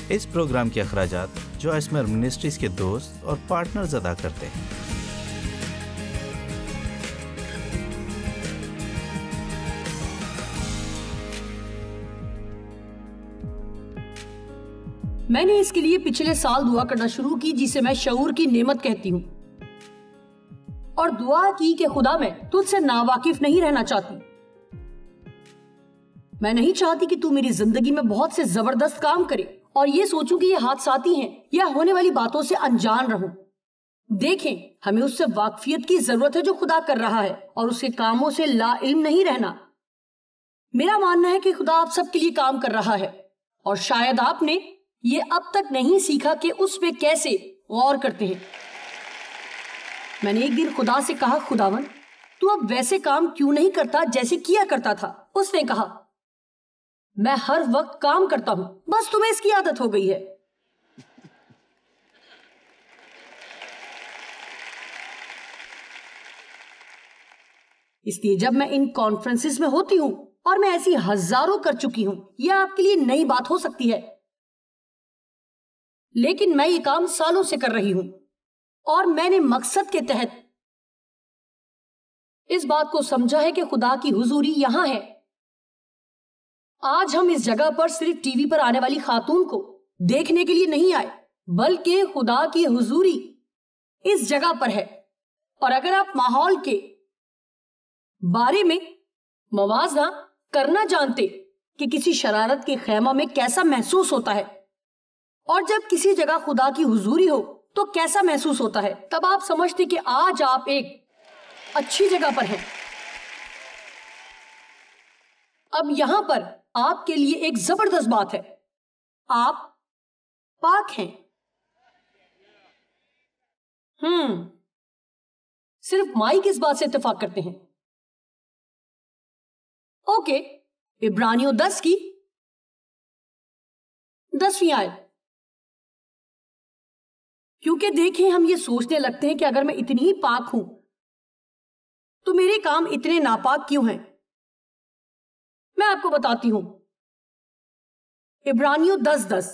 اس programme کے اخراجات جو اسمر منسٹریز کے دوست اور پارٹنرز ادا کرتے ہیں۔ میں نے اس کے لیے پچھلے سال دعا کرنا شروع کی، جسے میں شعور کی نعمت کہتی ہوں، اور دعا کی کہ خدا میں تجھ سے ناواقف نہیں رہنا چاہتی۔ میں نہیں چاہتی کہ تو میری زندگی میں بہت سے زبردست کام کرے اور یہ سوچوں کہ یہ حادثاتی ہیں یا ہونے والی باتوں سے انجان رہوں۔ دیکھیں، ہمیں اس سے واقفیت کی ضرورت ہے جو خدا کر رہا ہے، اور اس کے کاموں سے لا علم نہیں رہنا۔ میرا ماننا ہے کہ خدا آپ سب کے لیے کام کر رہا ہے، اور شاید آپ نے یہ اب تک نہیں سیکھا کہ اس پہ کیسے غور کرتے ہیں۔ میں نے ایک دن خدا سے کہا، خداوند تو اب ویسے کام کیوں نہیں کرتا جیسے کیا کرتا تھا؟ اس نے کہا، میں ہر وقت کام کرتا ہوں، بس تمہیں اس کی عادت ہو گئی ہے۔ اس لیے جب میں ان کانفرنسز میں ہوتی ہوں، اور میں ایسی ہزاروں کر چکی ہوں، یہ آپ کے لیے نئی بات ہو سکتی ہے، لیکن میں یہ کام سالوں سے کر رہی ہوں، اور میں نے مقصد کے تحت اس بات کو سمجھا ہے کہ خدا کی حضوری یہاں ہے۔ آج ہم اس جگہ پر صرف ٹی وی پر آنے والی خاتون کو دیکھنے کے لیے نہیں آئے، بلکہ خدا کی حضوری اس جگہ پر ہے۔ اور اگر آپ ماحول کے بارے میں موازنہ کرنا جانتے کہ کسی شرارت کے خیمہ میں کیسا محسوس ہوتا ہے، اور جب کسی جگہ خدا کی حضوری ہو تو کیسا محسوس ہوتا ہے، تب آپ سمجھتے کہ آج آپ ایک اچھی جگہ پر ہیں۔ اب یہاں پر آپ کے لیے ایک زبردست بات ہے، آپ پاک ہیں۔ صرف مائک اس بات سے اتفاق کرتے ہیں۔ اوکے، عبرانیوں 10 کی 10ویں آیت۔ کیونکہ دیکھیں، ہم یہ سوچنے لگتے ہیں کہ اگر میں اتنی ہی پاک ہوں تو میرے کام اتنے ناپاک کیوں ہیں؟ میں آپ کو بتاتی ہوں، عبرانیوں 10:10،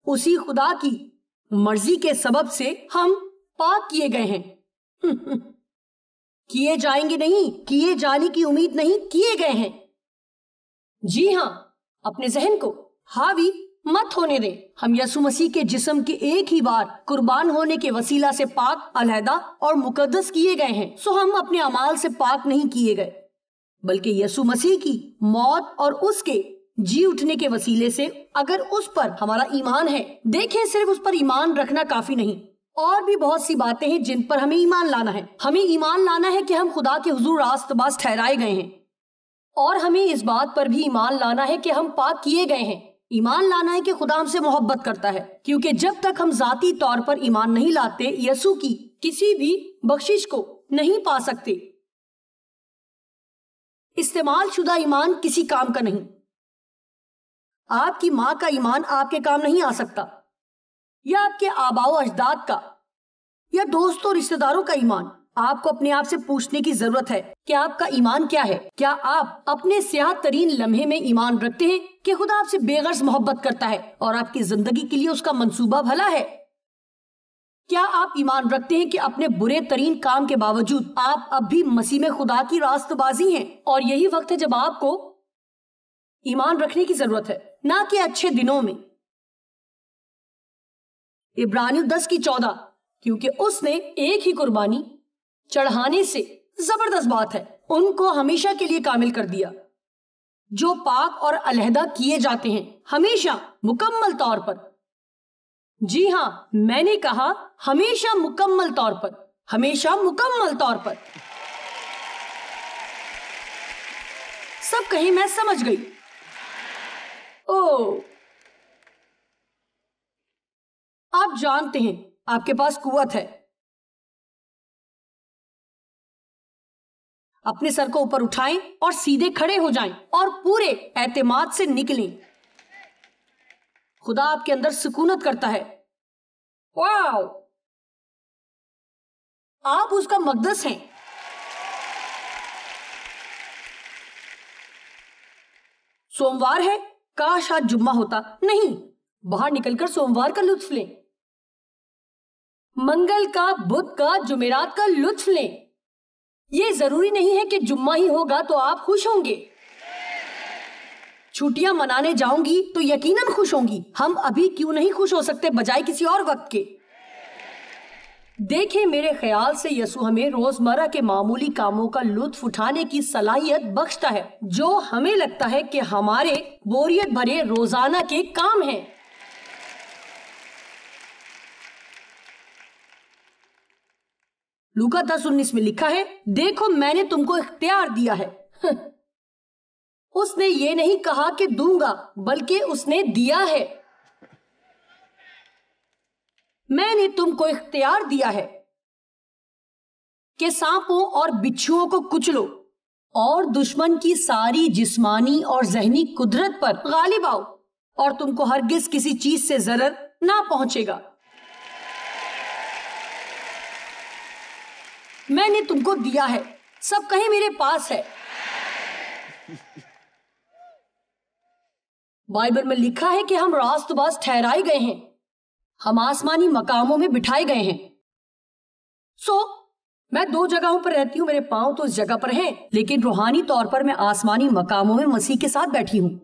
اسی خدا کی مرضی کے سبب سے ہم پاک کیے گئے ہیں۔ کیے جائیں گے نہیں، کیے جانے کی امید نہیں، کیے گئے ہیں۔ جی ہاں، اپنے ذہن کو حاوی مت ہونے دیں۔ ہم یسوع مسیح کے جسم کے ایک ہی بار قربان ہونے کے وسیلہ سے پاک، علیحدہ اور مقدس کیے گئے ہیں۔ سو ہم اپنے اعمال سے پاک نہیں کیے گئے، بلکہ یسوع مسیح کی موت اور اس کے جی اٹھنے کے وسیلے سے، اگر اس پر ہمارا ایمان ہے۔ دیکھیں، صرف اس پر ایمان رکھنا کافی نہیں، اور بھی بہت سی باتیں ہیں جن پر ہمیں ایمان لانا ہے۔ ہمیں ایمان لانا ہے کہ ہم خدا کے حضور راست باز ٹھہرائے گئے ہیں، اور ہمیں اس بات پر بھی ایمان لانا ہے کہ ہم پاک کیے گئے ہیں۔ ایمان لانا ہے کہ خدا ہم سے محبت کرتا ہے، کیونکہ جب تک ہم ذاتی طور پر ایمان نہیں لاتے، یسوع کی کسی بھی بخشش کو نہیں پا سکتے۔ استعمال شدہ ایمان کسی کام کا نہیں۔ آپ کی ماں کا ایمان آپ کے کام نہیں آ سکتا، یا آپ کے آباء و اجداد کا، یا دوستوں رشتہ داروں کا ایمان۔ آپ کو اپنے آپ سے پوچھنے کی ضرورت ہے کہ آپ کا ایمان کیا ہے۔ کیا آپ اپنے سیاہ ترین لمحے میں ایمان رکھتے ہیں کہ خدا آپ سے بے غرض محبت کرتا ہے اور آپ کی زندگی کے لیے اس کا منصوبہ بھلا ہے؟ کیا آپ ایمان رکھتے ہیں کہ اپنے برے ترین کام کے باوجود آپ اب بھی مسیح میں خدا کی راست بازی ہیں؟ اور یہی وقت ہے جب آپ کو ایمان رکھنے کی ضرورت ہے، نہ کہ اچھے دنوں میں۔ عبرانیوں 10:14، کیونکہ اس نے ایک ہی قربانی چڑھانے سے، زبردست بات ہے، ان کو ہمیشہ کے لیے کامل کر دیا، جو پاک اور علیحدہ کیے جاتے ہیں، ہمیشہ مکمل طور پر۔ جی ہاں، میں نے کہا ہمیشہ مکمل طور پر، ہمیشہ مکمل طور پر۔ سب کہیں میں سمجھ گئی۔ آپ جانتے ہیں آپ کے پاس قوت ہے۔ اپنے سر کو اوپر اٹھائیں اور سیدھے کھڑے ہو جائیں اور پورے اعتماد سے نکلیں۔ خدا آپ کے اندر سکونت کرتا ہے۔ واو! آپ اس کا مقدس ہیں۔ سوموار ہے، کاش آج جمعہ ہوتا۔ نہیں، باہر نکل کر سوموار کا لطف لیں، منگل کا، بدھ کا، جمعرات کا لطف لیں۔ یہ ضروری نہیں ہے کہ جمعہ ہی ہوگا تو آپ خوش ہوں گے۔ چھٹیاں منانے جاؤں گی تو یقیناً خوش ہوں گی۔ ہم ابھی کیوں نہیں خوش ہو سکتے بجائے کسی اور وقت کے؟ دیکھیں، میرے خیال سے یسوع ہمیں روزمرہ کے معمولی کاموں کا لطف اٹھانے کی صلاحیت بخشتا ہے جو ہمیں لگتا ہے کہ ہمارے بوریت بھرے روزانہ کے کام ہیں۔ لوکا 10:19 میں لکھا ہے، دیکھو میں نے تم کو اختیار دیا ہے۔ اس نے یہ نہیں کہا کہ دوں گا، بلکہ اس نے دیا ہے۔ میں نے تم کو اختیار دیا ہے کہ سانپوں اور بچھوؤں کو کچلو اور دشمن کی ساری جسمانی اور ذہنی قدرت پر غالب آؤ، اور تم کو ہرگز کسی چیز سے ضرر نہ پہنچے گا۔ میں نے تم کو دیا ہے، سب کہیں میرے پاس ہے۔ بائبل میں لکھا ہے کہ ہم راست باز ٹھہرائے گئے ہیں، ہم آسمانی مقاموں میں بٹھائے گئے ہیں۔ میں 2 جگہوں پر رہتی ہوں، میرے پاؤں تو اس جگہ پر ہیں، لیکن روحانی طور پر میں آسمانی مقاموں میں مسیح کے ساتھ بیٹھی ہوں۔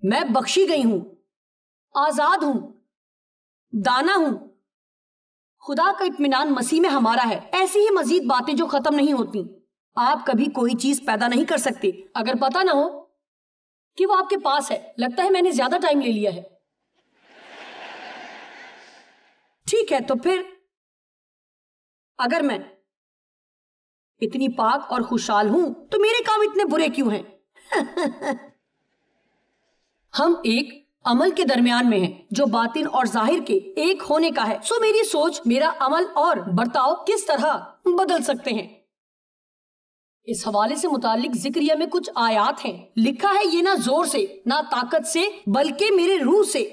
میں بخشی گئی ہوں، آزاد ہوں، دانا ہوں۔ خدا کا اطمینان مسیح میں ہمارا ہے۔ ایسی ہی مزید باتیں جو ختم نہیں ہوتی۔ آپ کبھی کوئی چیز پیدا نہیں کر سکتے اگر پتہ نہ ہو کہ وہ آپ کے پاس ہے۔ لگتا ہے میں نے زیادہ ٹائم لے لیا ہے۔ ٹھیک ہے، تو پھر اگر میں اتنی پاک اور خوشحال ہوں تو میرے کام اتنے برے کیوں ہیں؟ ہم ایک عمل کے درمیان میں ہیں جو باطن اور ظاہر کے ایک ہونے کا ہے۔ میری سوچ، میرا عمل اور برتاؤ کس طرح بدل سکتے ہیں؟ اس حوالے سے متعلق ذکریہ میں کچھ آیات ہیں۔ لکھا ہے، یہ نہ زور سے، نہ طاقت سے، بلکہ میرے روح سے۔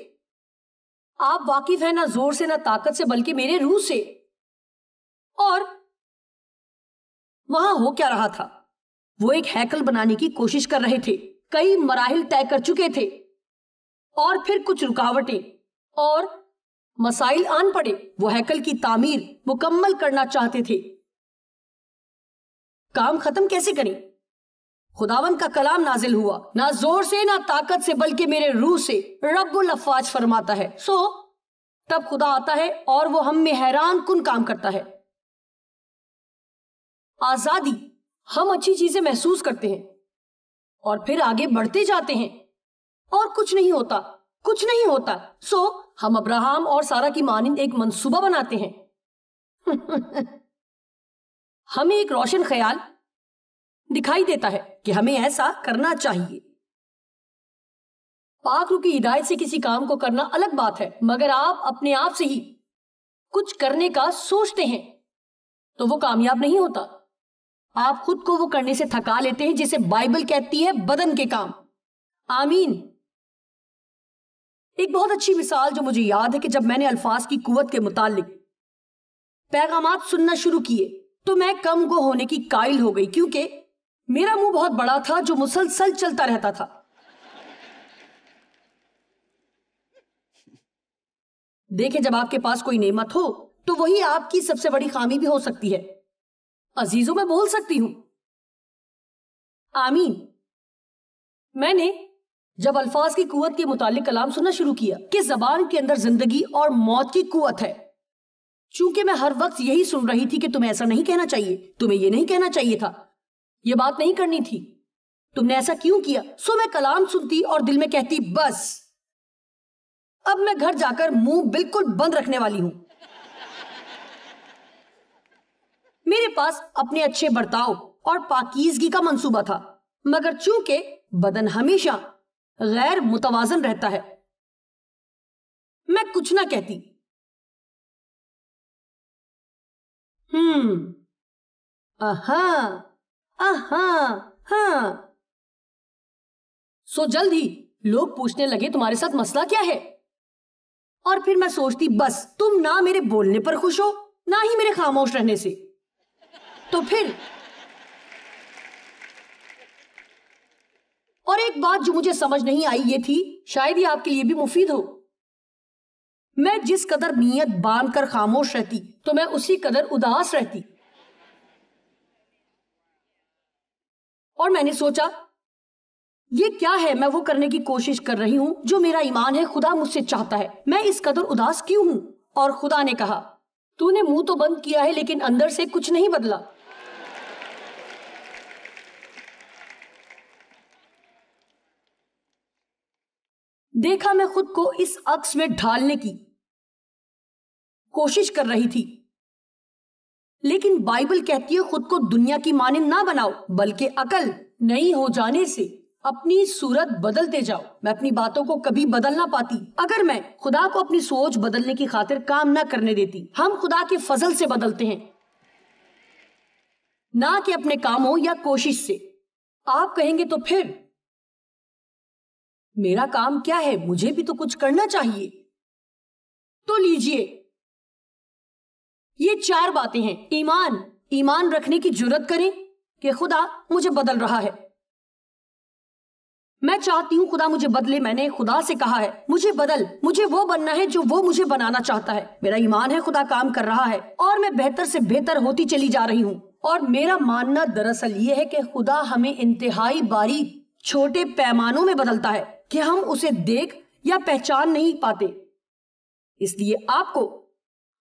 آپ واقف ہیں، نہ زور سے، نہ طاقت سے، بلکہ میرے روح سے۔ اور وہاں ہو کیا رہا تھا؟ وہ ایک ہیکل بنانے کی کوشش کر رہے تھے، کئی مراحل طے کر چکے تھے، اور پھر کچھ رکاوٹیں اور مسائل آن پڑے۔ وہ ہیکل کی تعمیر مکمل کرنا چاہتے تھے۔ کام ختم کیسے کریں؟ خداوند کا کلام نازل ہوا، نہ زور سے، نہ طاقت سے، بلکہ میرے روح سے، رب الافواج فرماتا ہے۔ تب خدا آتا ہے اور وہ ہم میں حیران کن کام کرتا ہے۔ آزادی، ہم اچھی چیزیں محسوس کرتے ہیں اور پھر آگے بڑھتے جاتے ہیں اور کچھ نہیں ہوتا، کچھ نہیں ہوتا۔ ہم ابراہم اور سارا کی مانند ایک منصوبہ بناتے ہیں۔ ہمیں ایک روشن خیال دکھائی دیتا ہے کہ ہمیں ایسا کرنا چاہیے۔ پاک روح کی ہدایت سے کسی کام کو کرنا الگ بات ہے، مگر آپ اپنے آپ سے ہی کچھ کرنے کا سوچتے ہیں تو وہ کامیاب نہیں ہوتا۔ آپ خود کو وہ کرنے سے تھکا لیتے ہیں جسے بائبل کہتی ہے بدن کے کام۔ آمین۔ ایک بہت اچھی مثال جو مجھے یاد ہے کہ جب میں نے الفاظ کی قوت کے متعلق پیغامات سننا شروع کیے تو میں کم گو ہونے کی قائل ہو گئی، کیونکہ میرا منہ بہت بڑا تھا جو مسلسل چلتا رہتا تھا۔ دیکھیں، جب آپ کے پاس کوئی نعمت ہو تو وہی آپ کی سب سے بڑی خامی بھی ہو سکتی ہے۔ عزیزوں، میں بول سکتی ہوں۔ آمین۔ میں نے جب الفاظ کی قوت کے متعلق کلام سننا شروع کیا کہ زبان کے اندر زندگی اور موت کی قوت ہے، چونکہ میں ہر وقت یہی سن رہی تھی کہ تمہیں ایسا نہیں کہنا چاہیے، تمہیں یہ نہیں کہنا چاہیے تھا، یہ بات نہیں کرنی تھی، تم نے ایسا کیوں کیا؟ میں کلام سنتی اور دل میں کہتی، بس اب میں گھر جا کر منہ بالکل بند رکھنے والی ہوں۔ میرے پاس اپنے اچھے برتاؤ اور پاکیزگی کا منصوبہ تھا، مگر چونکہ بدن ہمیشہ غیر متوازن رہتا ہے، میں کچھ نہ کہتی۔ جلد ہی لوگ پوچھنے لگے، تمہارے ساتھ مسئلہ کیا ہے؟ اور پھر میں سوچتی، بس تم نہ میرے بولنے پر خوش ہو، نہ ہی میرے خاموش رہنے سے۔ تو پھر اور ایک بات جو مجھے سمجھ نہیں آئی یہ تھی، شاید یہ آپ کے لیے بھی مفید ہو، میں جس قدر نیت باندھ کر خاموش رہتی تو میں اسی قدر اداس رہتی. اور میں نے سوچا یہ کیا ہے، میں وہ کرنے کی کوشش کر رہی ہوں جو میرا ایمان ہے خدا مجھ سے چاہتا ہے، میں اس قدر اداس کیوں ہوں؟ اور خدا نے کہا تو نے منہ تو بند کیا ہے لیکن اندر سے کچھ نہیں بدلا. دیکھا میں خود کو اس عکس میں ڈھالنے کی کوشش کر رہی تھی، لیکن بائبل کہتی ہے خود کو دنیا کی مانند نہ بناؤ بلکہ عقل نئی ہو جانے سے اپنی صورت بدلتے جاؤ. میں اپنی باتوں کو کبھی بدل نہ پاتی اگر میں خدا کو اپنی سوچ بدلنے کی خاطر کام نہ کرنے دیتی. ہم خدا کے فضل سے بدلتے ہیں، نہ کہ اپنے کاموں یا کوشش سے. آپ کہیں گے تو پھر میرا کام کیا ہے، مجھے بھی تو کچھ کرنا چاہیے. تو لیجئے یہ 4 باتیں ہیں. ایمان رکھنے کی جرات کریں کہ خدا مجھے بدل رہا ہے. میں چاہتی ہوں خدا مجھے بدلے. میں نے خدا سے کہا ہے مجھے بدل، مجھے وہ بننا ہے جو وہ مجھے بنانا چاہتا ہے. میرا ایمان ہے خدا کام کر رہا ہے اور میں بہتر سے بہتر ہوتی چلی جا رہی ہوں. اور میرا ماننا دراصل یہ ہے کہ خدا ہمیں انتہائی باریک چھوٹے پیمانوں میں بدلتا ہے کہ ہم اسے دیکھ یا پہچان نہیں پاتے. اس لیے آپ کو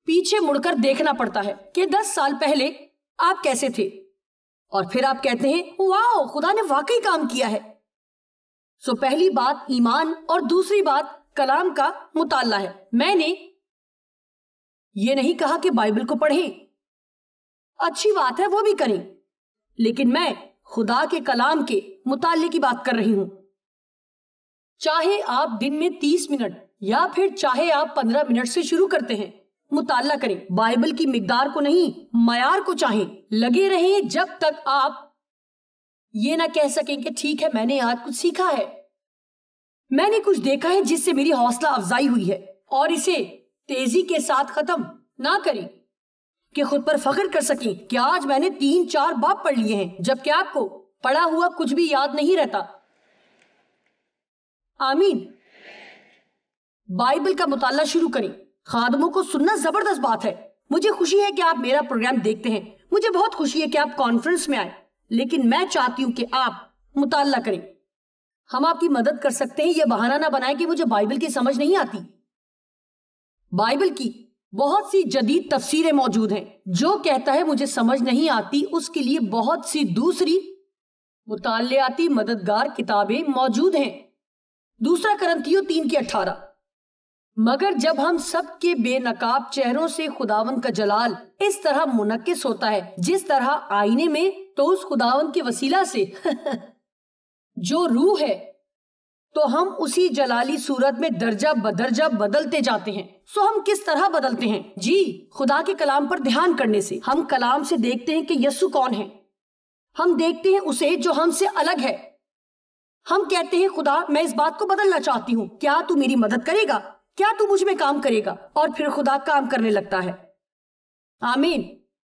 پیچھے مڑ کر دیکھنا پڑتا ہے کہ 10 سال پہلے آپ کیسے تھے، اور پھر آپ کہتے ہیں واو خدا نے واقعی کام کیا ہے. سو پہلی بات ایمان اور دوسری بات کلام کا مطالعہ ہے. میں نے یہ نہیں کہا کہ بائبل کو پڑھیں، اچھی بات ہے وہ بھی کریں، لیکن میں خدا کے کلام کے مطالعے کی بات کر رہی ہوں. چاہے آپ دن میں 30 منٹ یا پھر چاہے آپ 15 منٹ سے شروع کرتے ہیں، مطالعہ کریں. بائبل کی مقدار کو نہیں، معیار کو چاہیں. لگے رہیں جب تک آپ یہ نہ کہہ سکیں کہ ٹھیک ہے میں نے آج کچھ سیکھا ہے، میں نے کچھ دیکھا ہے جس سے میری حوصلہ افزائی ہوئی ہے، اور اسے تیزی کے ساتھ ختم نہ کریں کہ خود پر فخر کر سکیں کہ آج میں نے 3-4 باب پڑھ لیے ہیں، جبکہ آپ کو پڑھا ہوا کچھ بھی یاد نہیں رہتا. آمین. بائبل کا مطالعہ شروع کریں. خادموں کو سننا زبردست بات ہے. مجھے خوشی ہے کہ آپ میرا پروگرام دیکھتے ہیں، مجھے بہت خوشی ہے کہ آپ کانفرنس میں آئے، لیکن میں چاہتی ہوں کہ آپ مطالعہ کریں. ہم آپ کی مدد کر سکتے ہیں. یہ بہانہ نہ بنائیں کہ مجھے بائبل کی سمجھ نہیں آتی. بائبل کی بہت سی جدید تفسیریں موجود ہیں. جو کہتا ہے مجھے سمجھ نہیں آتی اس کے لیے بہت سی دوسری مطالعاتی مددگار کتابیں موجود ہیں. 2 کرنتھیوں 3:18. مگر جب ہم سب کے بے نقاب چہروں سے خداوند کا جلال اس طرح منعکس ہوتا ہے جس طرح آئینے میں، تو اس خداوند کے وسیلہ سے جو روح ہے تو ہم اسی جلالی صورت میں درجہ بدرجہ بدلتے جاتے ہیں. سو ہم کس طرح بدلتے ہیں؟ جی خدا کے کلام پر دھیان کرنے سے. ہم کلام سے دیکھتے ہیں کہ یسوع کون ہے. ہم دیکھتے ہیں اسے جو ہم سے الگ ہے. ہم کہتے ہیں خدا میں اس بات کو بدلنا چاہتی ہوں، کیا تو میری مدد کرے گا؟ کیا تو مجھ میں کام کرے گا؟ اور پھر خدا کام کرنے لگتا ہے. آمین.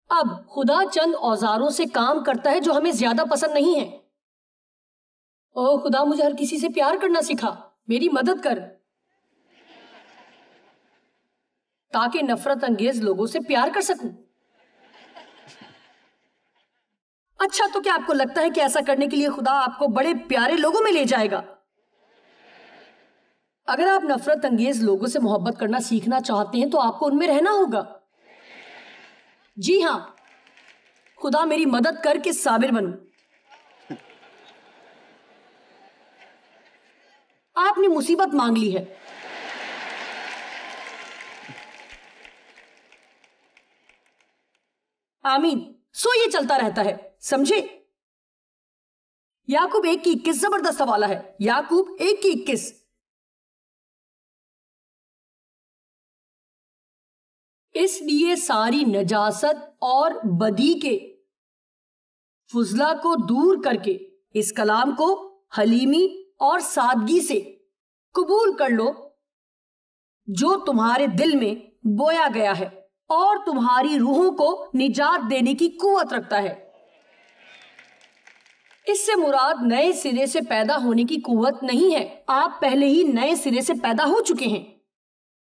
اب خدا چند اوزاروں سے کام کرتا ہے جو ہمیں زیادہ پسند نہیں ہے. او خدا مجھے ہر کسی سے پیار کرنا سکھا، میری مدد کر تاکہ نفرت انگیز لوگوں سے پیار کر سکوں. اچھا تو کیا آپ کو لگتا ہے کہ ایسا کرنے کے لیے خدا آپ کو بڑے پیارے لوگوں میں لے جائے گا؟ اگر آپ نفرت انگیز لوگوں سے محبت کرنا سیکھنا چاہتے ہیں تو آپ کو ان میں رہنا ہوگا. جی ہاں، خدا میری مدد کر کے صابر بنوں. آپ نے مصیبت مانگ لی ہے. آمین. سو یہ چلتا رہتا ہے، سمجھے؟ یعقوب 1:21 زبردست حوالہ ہے. یعقوب 1:21. اس لیے ساری نجاست اور بدی کے فضلہ کو دور کر کے اس کلام کو حلیمی اور سادگی سے قبول کر لو جو تمہارے دل میں بویا گیا ہے اور تمہاری روحوں کو نجات دینے کی قوت رکھتا ہے. اس سے مراد نئے سرے سے پیدا ہونے کی قوت نہیں ہے، آپ پہلے ہی نئے سرے سے پیدا ہو چکے ہیں۔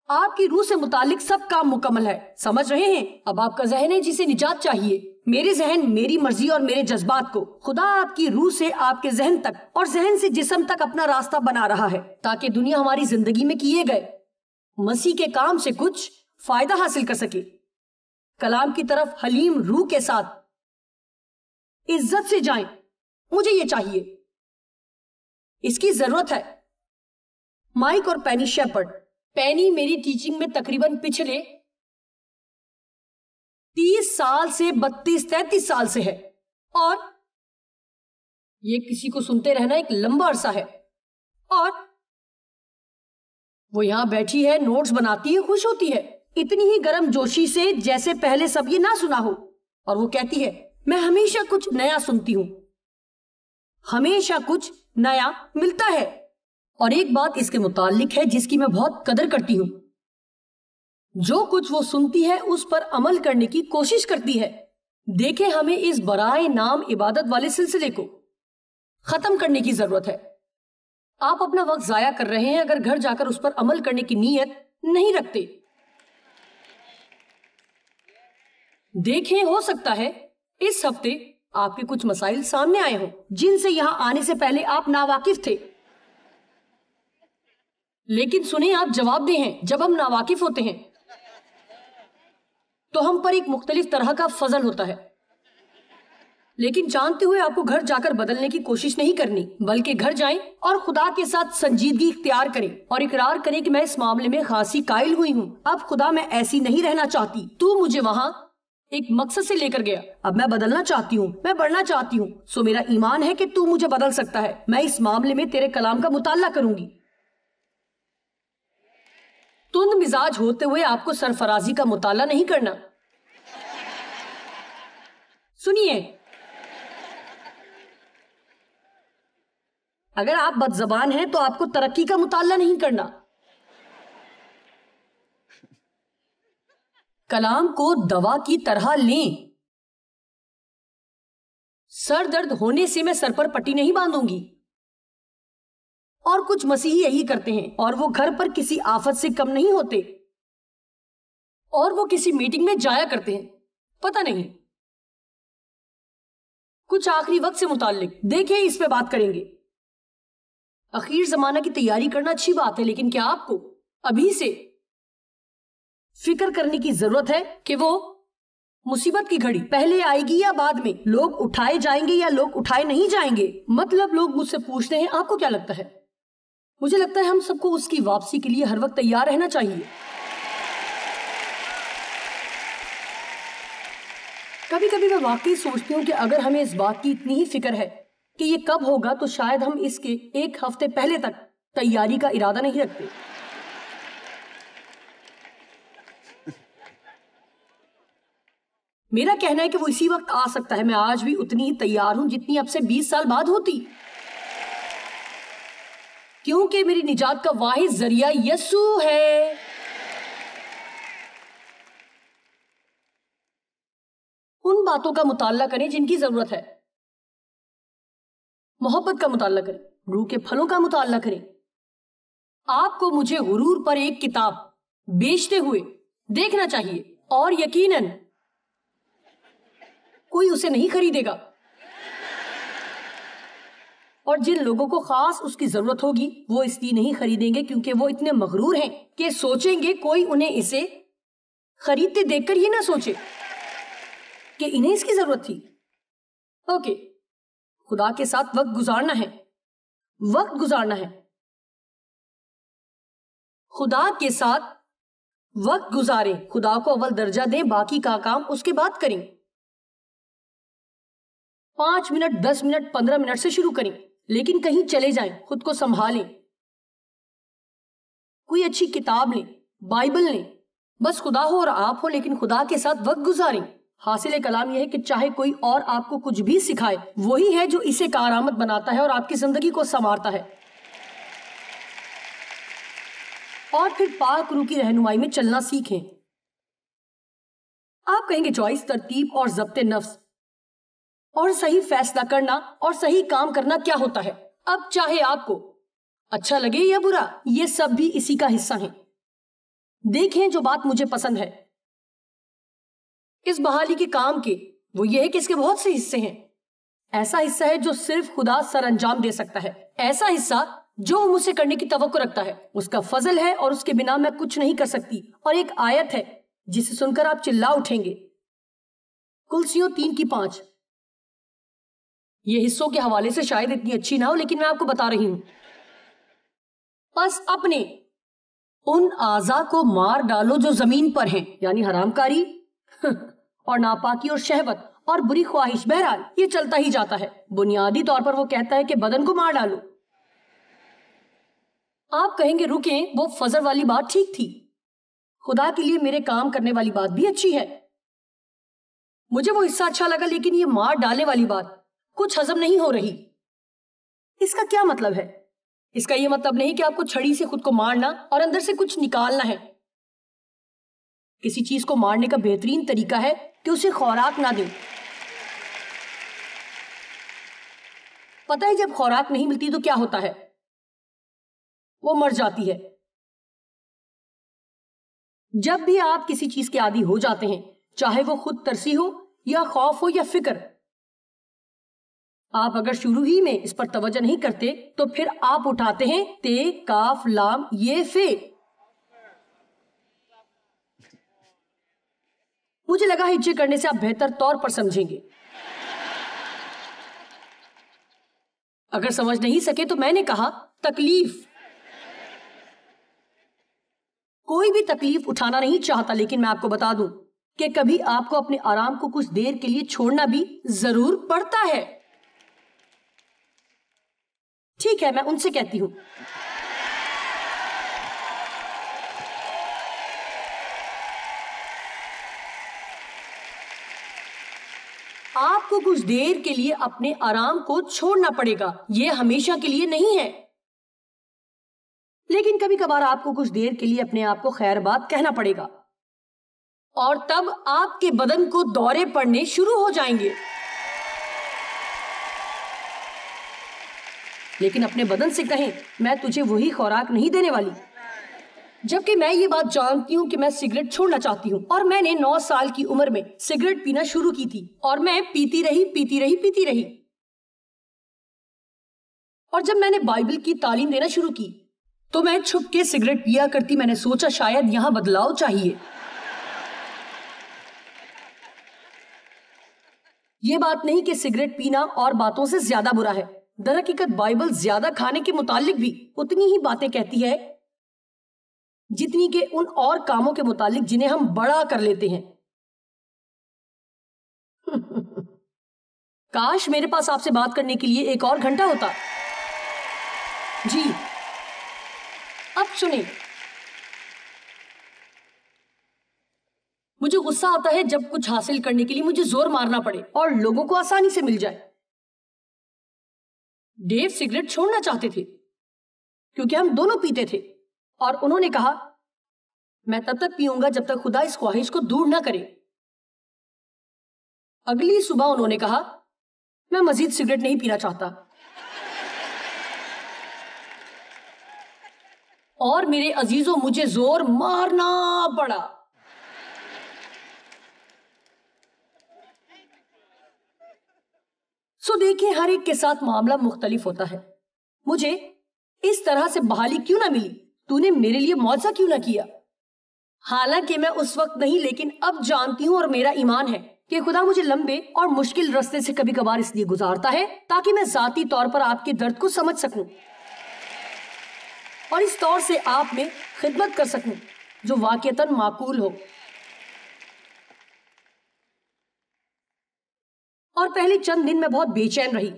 آپ کی روح سے متعلق سب کام مکمل ہے، سمجھ رہے ہیں؟ اب آپ کا ذہن ہے جسے نجات چاہیے۔ میرے ذہن میری مرضی اور میرے جذبات کو خدا آپ کی روح سے آپ کے ذہن تک اور ذہن سے جسم تک اپنا راستہ بنا رہا ہے تاکہ دنیا ہماری زندگی میں کیے گئے مسیح کے کام سے کچھ فائدہ حاصل کر سکے۔ کلام کی طرف حلیم روح کے ساتھ عزت سے جائیں۔ مجھے یہ چاہیے، اس کی ضرورت ہے۔ مائک اور پینی شیپرڈ۔ پینی میری ٹیچنگ میں تقریباً پچھلے 30 سال سے 32-33 سال سے ہے، اور یہ کسی کو سنتے رہنا ایک لمبا عرصہ ہے، اور وہ یہاں بیٹھی ہے، نوٹس بناتی ہے، خوش ہوتی ہے اتنی ہی گرم جوشی سے جیسے پہلے سب یہ نہ سنا ہو، اور وہ کہتی ہے میں ہمیشہ کچھ نیا سنتی ہوں، ہمیشہ کچھ نیا ملتا ہے۔ اور ایک بات اس کے متعلق ہے جس کی میں بہت قدر کرتی ہوں، جو کچھ وہ سنتی ہے اس پر عمل کرنے کی کوشش کرتی ہے۔ دیکھیں، ہمیں اس برائے نام عبادت والے سلسلے کو ختم کرنے کی ضرورت ہے۔ آپ اپنا وقت ضائع کر رہے ہیں اگر گھر جا کر اس پر عمل کرنے کی نیت نہیں رکھتے۔ دیکھیں، ہو سکتا ہے اس ہفتے آپ کے کچھ مسائل سامنے آئے ہوں جن سے یہاں آنے سے پہلے آپ ناواقف تھے، لیکن سنیں، آپ جواب دہ ہیں۔ جب ہم ناواقف ہوتے ہیں تو ہم پر ایک مختلف طرح کا فضل ہوتا ہے، لیکن جانتے ہوئے آپ کو گھر جا کر بدلنے کی کوشش نہیں کرنی، بلکہ گھر جائیں اور خدا کے ساتھ سنجیدگی اختیار کریں اور اقرار کریں کہ میں اس معاملے میں خاصی قائل ہوئی ہوں۔ اب خدا، میں ایسی نہیں رہنا چاہتی، تو مجھے وہاں ایک مقصد سے لے کر گیا، اب میں بدلنا چاہتی ہوں، میں بڑھنا چاہتی ہوں، سو میرا ایمان ہے کہ تو مجھے بدل سکتا ہے۔ میں اس معاملے میں تیرے کلام کا مطالعہ کروں گی۔ تند مزاج ہوتے ہوئے آپ کو سرفرازی کا مطالعہ نہیں کرنا۔ سنیے، اگر آپ بد زبان ہیں تو آپ کو ترقی کا مطالعہ نہیں کرنا۔ کلام کو دوا کی طرح لیں۔ سر درد ہونے سے میں سر پر پٹی نہیں باندھوں گی، اور کچھ مسیحی یہی کرتے ہیں، اور وہ گھر پر کسی آفت سے کم نہیں ہوتے، اور وہ کسی میٹنگ میں جایا کرتے ہیں، پتہ نہیں کچھ آخری وقت سے متعلق۔ دیکھیں، اس پہ بات کریں گے۔ اخیر زمانہ کی تیاری کرنا اچھی بات ہے، لیکن کیا آپ کو ابھی سے فکر کرنے کی ضرورت ہے کہ وہ مصیبت کی گھڑی پہلے آئے گی یا بعد میں؟ لوگ اٹھائے جائیں گے یا لوگ اٹھائے نہیں جائیں گے؟ مطلب لوگ مجھ سے پوچھتے ہیں آپ کو کیا لگتا ہے؟ مجھے لگتا ہے ہم سب کو اس کی واپسی کے لیے ہر وقت تیار رہنا چاہیے۔ کبھی کبھی میں واقعی سوچتی ہوں کہ اگر ہمیں اس بات کی اتنی ہی فکر ہے کہ یہ کب ہوگا تو شاید ہم اس کے ایک ہفتے پہلے تک تیاری کا ارادہ نہیں رکھتے۔ میرا کہنا ہے کہ وہ اسی وقت آ سکتا ہے۔ میں آج بھی اتنی ہی تیار ہوں جتنی اب سے 20 سال بعد ہوتی، کیونکہ میری نجات کا واحد ذریعہ یسوع ہے۔ ان باتوں کا مطالعہ کریں جن کی ضرورت ہے۔ محبت کا مطالعہ کریں، روح کے پھلوں کا مطالعہ کریں۔ آپ کو مجھے غرور پر ایک کتاب بیچتے ہوئے دیکھنا چاہیے، اور یقیناً کوئی اسے نہیں خریدے گا، اور جن لوگوں کو خاص اس کی ضرورت ہوگی وہ اس لیے نہیں خریدیں گے کیونکہ وہ اتنے مغرور ہیں کہ سوچیں گے کوئی انہیں اسے خریدتے دیکھ کر یہ نہ سوچے کہ انہیں اس کی ضرورت تھی۔ اوکے، خدا کے ساتھ وقت گزارنا ہے، وقت گزارنا ہے۔ خدا کے ساتھ وقت گزاریں، خدا کو اول درجہ دیں، باقی کا کام اس کے بعد کریں۔ 5 منٹ، 10 منٹ، 15 منٹ سے شروع کریں، لیکن کہیں چلے جائیں، خود کو سنبھالیں، کوئی اچھی کتاب لیں، بائبل لیں، بس خدا ہو اور آپ ہو، لیکن خدا کے ساتھ وقت گزاریں۔ حاصل کلام یہ ہے کہ چاہے کوئی اور آپ کو کچھ بھی سکھائے، وہی ہے جو اسے کارآمد بناتا ہے اور آپ کی زندگی کو سنوارتا ہے، اور پھر پاک روح کی رہنمائی میں چلنا سیکھیں۔ آپ کہیں گے چوائس، ترتیب اور ضبط نفس، اور صحیح فیصلہ کرنا اور صحیح کام کرنا کیا ہوتا ہے. اب چاہے آپ کو اچھا لگے یا برا، یہ سب بھی اسی کا حصہ ہیں. دیکھیں جو بات مجھے پسند ہے اس بحالی کے کام کے، وہ یہ ہے کہ اس کے بہت سے حصے ہیں. ایسا حصہ ہے جو صرف خدا سر انجام دے سکتا ہے. ایسا حصہ جو وہ مجھ سے کرنے کی توقع رکھتا ہے. اس کا فضل ہے اور اس کے بنا میں کچھ نہیں کر سکتی. اور ایک آیت ہے جسے سن کر آپ چلا اٹھیں گے، کلسیوں 3:5. یہ حصوں کے حوالے سے شاید اتنی اچھی نہ ہو، لیکن میں آپ کو بتا رہی ہوں. بس اپنے ان اعضاء کو مار ڈالو جو زمین پر ہیں، یعنی حرام کاری اور ناپاکی اور شہوت اور بری خواہش. بہرحال یہ چلتا ہی جاتا ہے. بنیادی طور پر وہ کہتا ہے کہ بدن کو مار ڈالو. آپ کہیں گے رکیں، وہ فضل والی بات ٹھیک تھی، خدا کے لیے میرے کام کرنے والی بات بھی اچھی ہے، مجھے وہ حصہ اچھا لگا، لیکن یہ مار ڈالنے والی بات کچھ ہضم نہیں ہو رہی. اس کا کیا مطلب ہے؟ اس کا یہ مطلب نہیں کہ آپ کو چھڑی سے خود کو مارنا اور اندر سے کچھ نکالنا ہے. کسی چیز کو مارنے کا بہترین طریقہ ہے کہ اسے خوراک نہ دیں. پتہ ہے جب خوراک نہیں ملتی تو کیا ہوتا ہے؟ وہ مر جاتی ہے. جب بھی آپ کسی چیز کے عادی ہو جاتے ہیں، چاہے وہ خود ترسی ہو یا خوف ہو یا فکر، آپ اگر شروع ہی میں اس پر توجہ نہیں کرتے تو پھر آپ اٹھاتے ہیں تے، کاف، لام، یہ، فے. مجھے لگا ہجے کرنے سے آپ بہتر طور پر سمجھیں گے. اگر سمجھ نہیں سکے تو میں نے کہا تکلیف. کوئی بھی تکلیف اٹھانا نہیں چاہتا، لیکن میں آپ کو بتا دوں کہ کبھی آپ کو اپنے آرام کو کچھ دیر کے لیے چھوڑنا بھی ضرور پڑتا ہے. ٹھیک ہے، میں ان سے کہتی ہوں آپ کو کچھ دیر کے لیے اپنے آرام کو چھوڑنا پڑے گا. یہ ہمیشہ کے لیے نہیں ہے، لیکن کبھی کبھار آپ کو کچھ دیر کے لیے اپنے آپ کو خیر بات کہنا پڑے گا، اور تب آپ کے بدن کو دورے پڑنے شروع ہو جائیں گے. لیکن اپنے بدن سے کہیں میں تجھے وہی خوراک نہیں دینے والی. جبکہ میں یہ بات جانتی ہوں کہ میں سگریٹ چھوڑنا چاہتی ہوں، اور میں نے 9 سال کی عمر میں سگریٹ پینا شروع کی تھی، اور میں پیتی رہی. اور جب میں نے بائبل کی تعلیم دینا شروع کی تو میں چھپ کے سگریٹ پیا کرتی. میں نے سوچا شاید یہاں بدلاؤ چاہیے. یہ بات نہیں کہ سگریٹ پینا اور باتوں سے زیادہ برا ہے. در حقیقت بائبل زیادہ کھانے کے متعلق بھی اتنی ہی باتیں کہتی ہے جتنی کہ ان اور کاموں کے متعلق جنہیں ہم بڑا کر لیتے ہیں. کاش میرے پاس آپ سے بات کرنے کے لیے ایک اور گھنٹہ ہوتا. جی اب سنیں، مجھے غصہ آتا ہے جب کچھ حاصل کرنے کے لیے مجھے زور مارنا پڑے اور لوگوں کو آسانی سے مل جائے. ڈیو سگریٹ چھوڑنا چاہتے تھے کیونکہ ہم دونوں پیتے تھے، اور انہوں نے کہا میں تب تک پیوں گا جب تک خدا اس خواہش کو دور نہ کرے. اگلی صبح انہوں نے کہا میں مزید سگریٹ نہیں پینا چاہتا، اور میرے عزیزوں مجھے زور مارنا پڑا. سو دیکھیں ہر ایک کے ساتھ معاملہ مختلف ہوتا ہے. مجھے اس طرح سے بحالی کیوں نہ ملی؟ تو نے میرے لیے معجزہ کیوں نہ کیا؟ حالانکہ میں اس وقت نہیں، لیکن اب جانتی ہوں اور میرا ایمان ہے کہ خدا مجھے لمبے اور مشکل راستے سے کبھی کبھار اس لیے گزارتا ہے تاکہ میں ذاتی طور پر آپ کے درد کو سمجھ سکوں اور اس طور سے آپ میں خدمت کر سکوں جو واقعتاً معقول ہو. اور پہلے چند دن میں بہت بے چین رہی.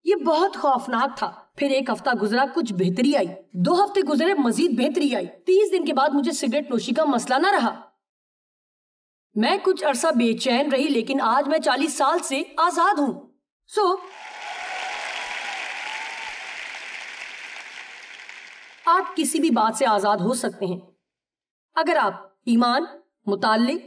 یہ بہت خوفناک تھا. پھر ایک ہفتہ گزرا، کچھ بہتری آئی. 2 ہفتے گزرے، مزید بہتری آئی. 30 دن کے بعد مجھے سگریٹ نوشی کا مسئلہ نہ رہا. میں کچھ عرصہ بے چین رہی، لیکن آج میں 40 سال سے آزاد ہوں. آپ کسی بھی بات سے آزاد ہو سکتے ہیں اگر آپ ایمان، مطالعے،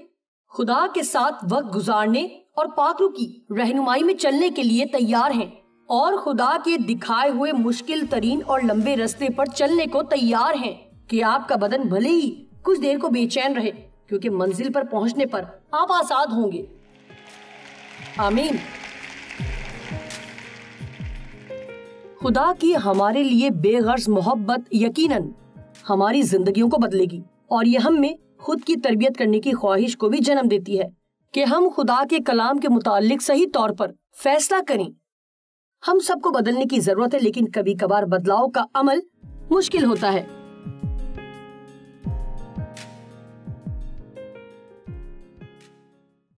خدا کے ساتھ وقت گزارنے اور پاک روح کی رہنمائی میں چلنے کے لیے تیار ہیں اور خدا کے دکھائے ہوئے مشکل ترین اور لمبے راستے پر چلنے کو تیار ہیں کہ آپ کا بدن بھلے ہی کچھ دیر کو بے چین رہے، کیونکہ منزل پر پہنچنے پر آپ آزاد ہوں گے۔ آمین۔ خدا کی ہمارے لیے بے غرض محبت یقیناً ہماری زندگیوں کو بدلے گی، اور یہ ہم میں خود کی تربیت کرنے کی خواہش کو بھی جنم دیتی ہے کہ ہم خدا کے کلام کے متعلق صحیح طور پر فیصلہ کریں۔ ہم سب کو بدلنے کی ضرورت ہے، لیکن کبھی کبھار بدلاؤ کا عمل مشکل ہوتا ہے۔